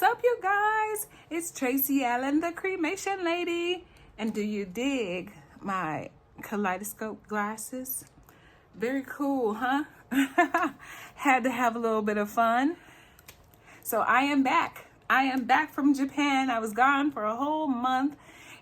What's up, you guys? It's Tracy Allen, the cremation lady. And do you dig my kaleidoscope glasses? Very cool, huh? Had to have a little bit of fun. So I am back. I am back from Japan. I was gone for a whole month,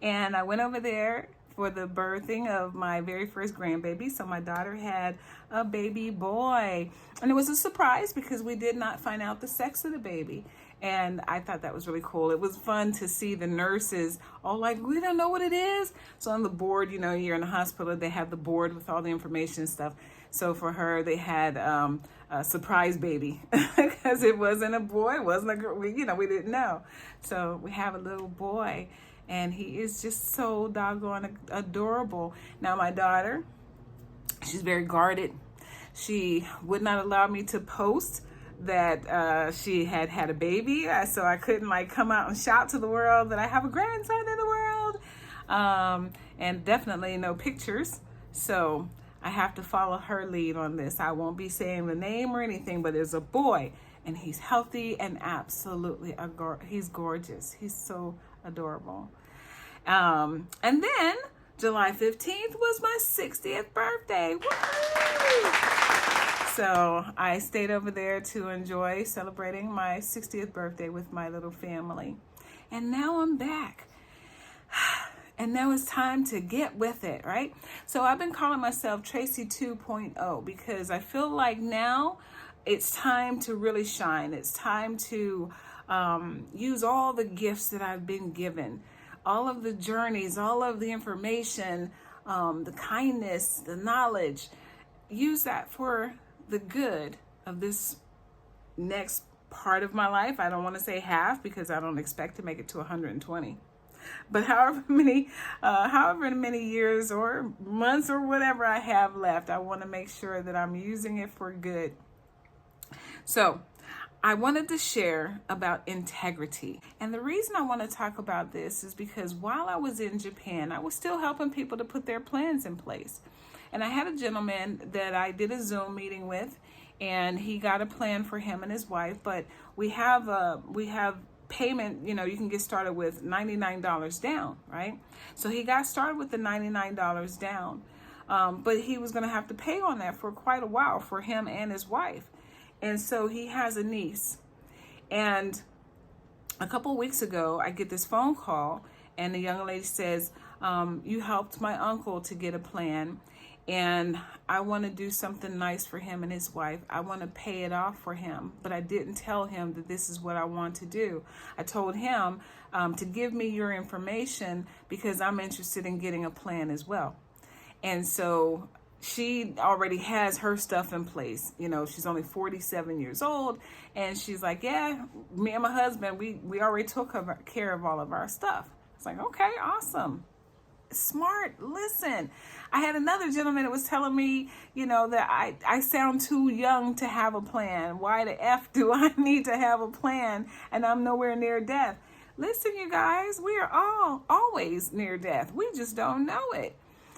and I went over there for the birthing of my very first grandbaby. So my daughter had a baby boy, and it was a surprise because we did not find out the sex of the baby. And I thought that was really cool. It was fun to see the nurses all like, we don't know what it is. So on the board, you know, you're in the hospital, they have the board with all the information and stuff. So for her, they had a surprise baby because it wasn't a boy, it wasn't a girl. We didn't know. So we have a little boy, and he is just so doggone adorable. Now my daughter, she's very guarded. She would not allow me to post that she had had a baby, so I couldn't like come out and shout to the world that I have a grandson in the world, and definitely no pictures. So I have to follow her lead on this. I won't be saying the name or anything, but there's a boy, and he's healthy and absolutely he's gorgeous. He's so adorable. And then July 15th was my 60th birthday. Woo! So I stayed over there to enjoy celebrating my 60th birthday with my little family. And now I'm back. And now it's time to get with it, right? So I've been calling myself Tracy 2.0 because I feel like now it's time to really shine. It's time to use all the gifts that I've been given, all of the journeys, all of the information, the kindness, the knowledge. Use that for the good of this next part of my life. I don't want to say half because I don't expect to make it to 120. But however many years or months or whatever I have left, I want to make sure that I'm using it for good. So I wanted to share about integrity. And the reason I want to talk about this is because while I was in Japan, I was still helping people to put their plans in place. And I had a gentleman that I did a Zoom meeting with, and he got a plan for him and his wife. But we have payment, you can get started with $99 down, right? So he got started with the $99 down, but he was going to have to pay on that for quite a while for him and his wife. And so he has a niece. And a couple of weeks ago, I get this phone call, and the young lady says, you helped my uncle to get a plan, and I want to do something nice for him and his wife. I want to pay it off for him, but I didn't tell him that this is what I want to do. I told him to give me your information because I'm interested in getting a plan as well. And so she already has her stuff in place. She's only 47 years old, and she's like, yeah, me and my husband, we already took care of all of our stuff. It's like, okay, awesome. Smart. Listen, I had another gentleman that was telling me, that I sound too young to have a plan. Why the F do I need to have a plan? And I'm nowhere near death. Listen, you guys, we are all always near death. We just don't know it.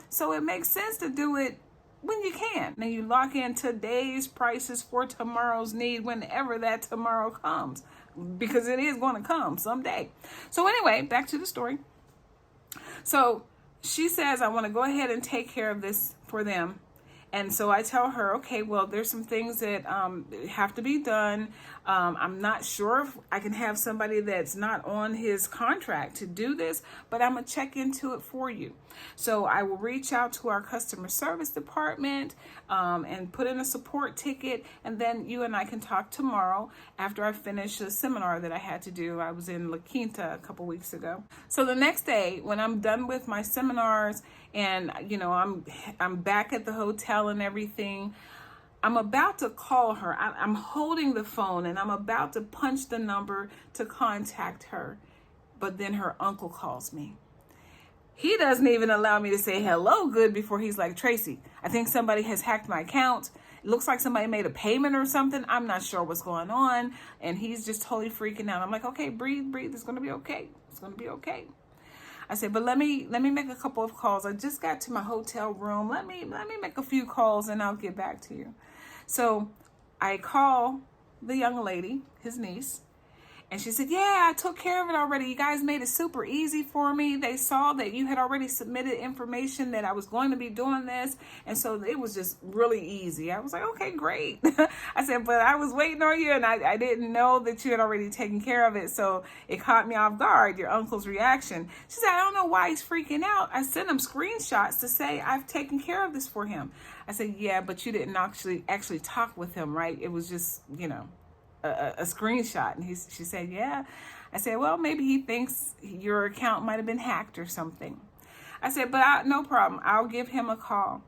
So it makes sense to do it when you can. Now you lock in today's prices for tomorrow's need whenever that tomorrow comes, because it is going to come someday. So anyway, back to the story. So she says, I want to go ahead and take care of this for them. And so I tell her, okay, well, there's some things that have to be done. I'm not sure if I can have somebody that's not on his contract to do this, but I'm going to check into it for you. So I will reach out to our customer service department and put in a support ticket. And then you and I can talk tomorrow after I finish a seminar that I had to do. I was in La Quinta a couple weeks ago. So the next day when I'm done with my seminars and, I'm back at the hotel and everything, I'm about to call her. I'm holding the phone and I'm about to punch the number to contact her. But then her uncle calls me. He doesn't even allow me to say hello good before he's like, Tracy, I think somebody has hacked my account. It looks like somebody made a payment or something. I'm not sure what's going on. And he's just totally freaking out. I'm like, okay, breathe. It's going to be okay. It's going to be okay. I said, but let me make a couple of calls. I just got to my hotel room. Let me make a few calls and I'll get back to you. So I call the young lady, his niece, And she said, yeah, I took care of it already. You guys made it super easy for me. They saw that you had already submitted information that I was going to be doing this. And so it was just really easy. I was like, okay, great. I said, but I was waiting on you and I didn't know that you had already taken care of it. So it caught me off guard, your uncle's reaction. She said, I don't know why he's freaking out. I sent him screenshots to say I've taken care of this for him. I said, yeah, but you didn't actually talk with him, right? It was just, a screenshot. And she said, yeah. I said, well, maybe he thinks your account might have been hacked or something. I said, but no problem. I'll give him a call.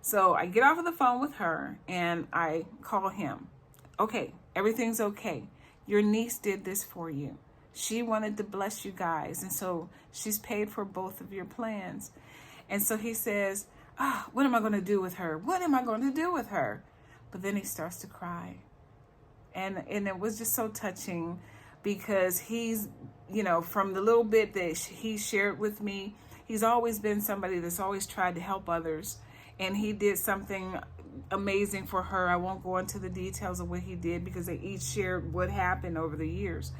So I get off of the phone with her and I call him. Okay, everything's okay. Your niece did this for you. She wanted to bless you guys. And so she's paid for both of your plans. And so he says, what am I going to do with her? What am I going to do with her? But then he starts to cry. And it was just so touching because he's, from the little bit that he shared with me, he's always been somebody that's always tried to help others. And he did something amazing for her. I won't go into the details of what he did because they each shared what happened over the years.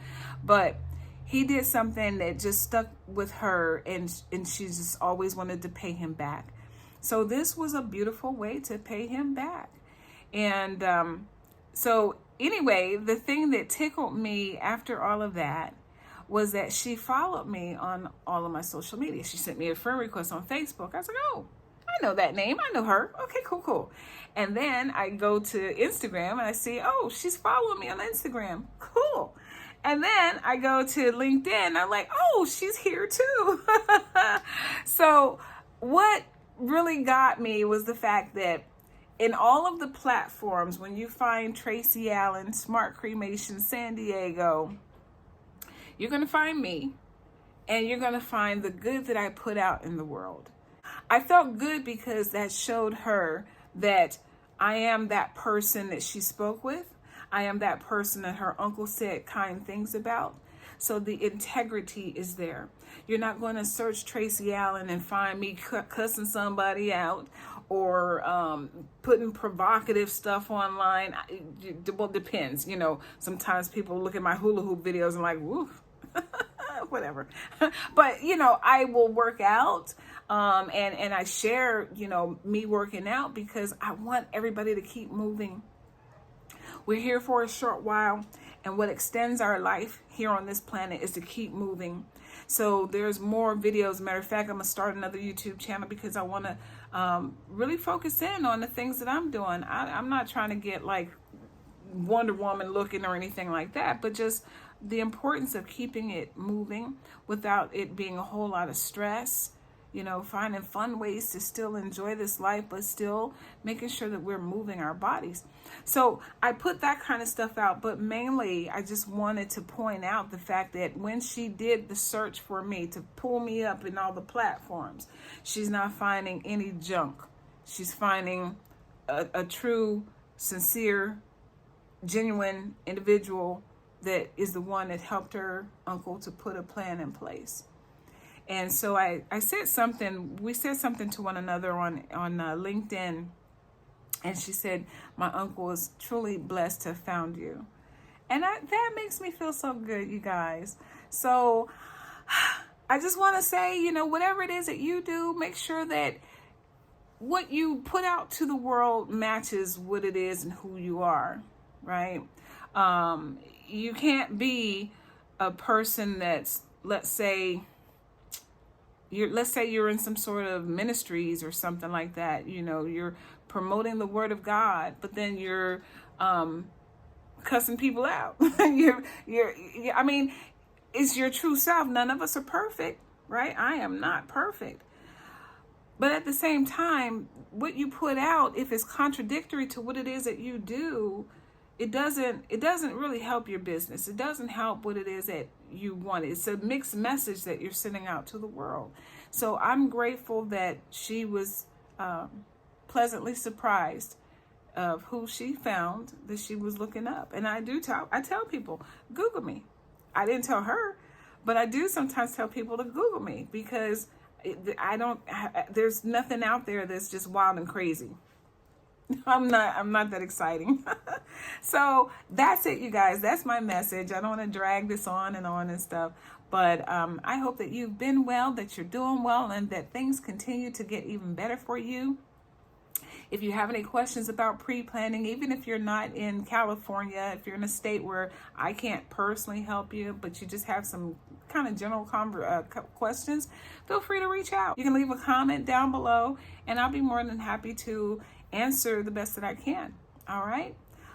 But he did something that just stuck with her, and she just always wanted to pay him back. So this was a beautiful way to pay him back. And so anyway, the thing that tickled me after all of that was that she followed me on all of my social media. She sent me a friend request on Facebook. I was like, oh, I know that name. I know her. Okay, cool. And then I go to Instagram and I see, oh, she's following me on Instagram. Cool. And then I go to LinkedIn and I'm like, oh, she's here too. So what really got me was the fact that in all of the platforms, when you find Tracy Allen, Smart Cremation, San Diego, you're going to find me and you're going to find the good that I put out in the world. I felt good because that showed her that I am that person that she spoke with. I am that person that her uncle said kind things about. So the integrity is there. You're not going to search Tracy Allen and find me cussing somebody out or putting provocative stuff online. Well, depends. Sometimes people look at my hula hoop videos and like, woof, whatever. But, I will work out and I share, me working out because I want everybody to keep moving. We're here for a short while, and what extends our life here on this planet is to keep moving. So there's more videos. Matter of fact, I'm going to start another YouTube channel because I want to really focus in on the things that I'm doing. I'm not trying to get like Wonder Woman looking or anything like that, but just the importance of keeping it moving without it being a whole lot of stress. Finding fun ways to still enjoy this life, but still making sure that we're moving our bodies. So I put that kind of stuff out, but mainly I just wanted to point out the fact that when she did the search for me to pull me up in all the platforms, she's not finding any junk. She's finding a true, sincere, genuine individual that is the one that helped her uncle to put a plan in place. And so I said something, we said something to one another on LinkedIn. And she said, my uncle is truly blessed to have found you. And that makes me feel so good, you guys. So I just want to say, whatever it is that you do, make sure that what you put out to the world matches what it is and who you are, right? You can't be a person that's, let's say you're in some sort of ministries or something like that. You're promoting the word of God, but then you're cussing people out. I mean, it's your true self. None of us are perfect, right? I am not perfect. But at the same time, what you put out, if it's contradictory to what it is that you do, it doesn't really help your business. It doesn't help what it is that you want. It's a mixed message that you're sending out to the world. So I'm grateful that she was pleasantly surprised of who she found that she was looking up. And I tell people, Google me. I didn't tell her, but I do sometimes tell people to Google me because there's nothing out there that's just wild and crazy. I'm not that exciting. So that's it, you guys. That's my message. I don't want to drag this on and stuff. But I hope that you've been well, that you're doing well, and that things continue to get even better for you. If you have any questions about pre-planning, even if you're not in California, if you're in a state where I can't personally help you, but you just have some kind of general questions, feel free to reach out. You can leave a comment down below, and I'll be more than happy to answer the best that I can. All right?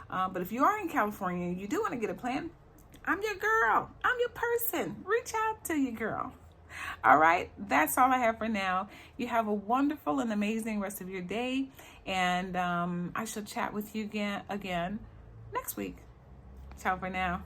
But if you are in California and you do want to get a plan, I'm your girl. I'm your person. Reach out to your girl. All right, that's all I have for now. You have a wonderful and amazing rest of your day, and I shall chat with you again next week. Ciao for now.